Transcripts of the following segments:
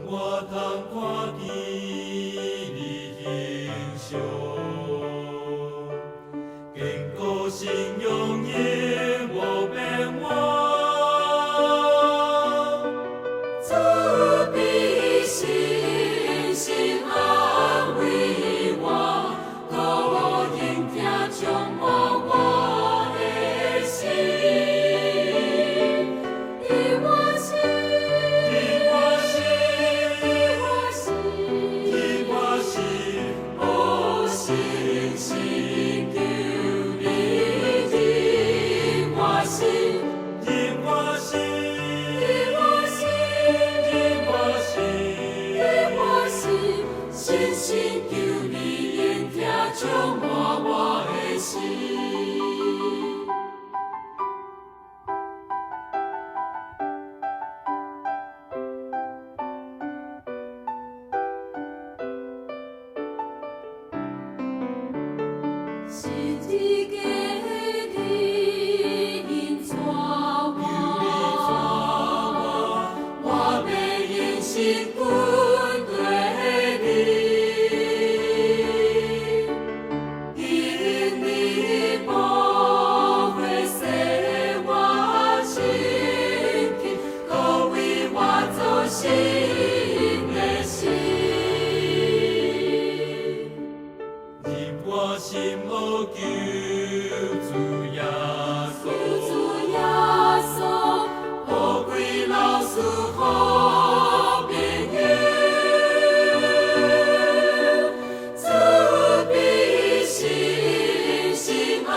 我通看见你形象，坚固信仰也无变化。主必信心安慰我，鼓应听充满我的心。你我心，你我心，你我心，你我心，我信心求你的我心，你我心，你我心。你我心，我心，深深求你应听充满我的心。是你给你引带我，我要用心跟对你，因你保护使我心境，可为我做新的心。你我心无求主耶稣。主耶稣，宝贵老师好朋友，主必信心安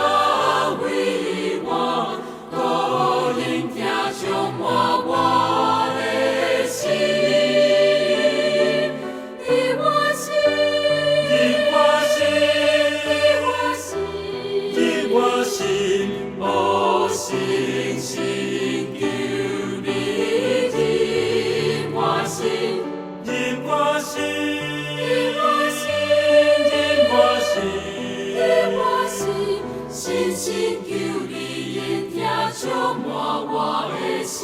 慰我，鼓应听充满我的心。你我心，你我心，你我心。你我心，我信心求你的我心，你我心，你我心，你我心，你我心，深深求你应听充满我的心。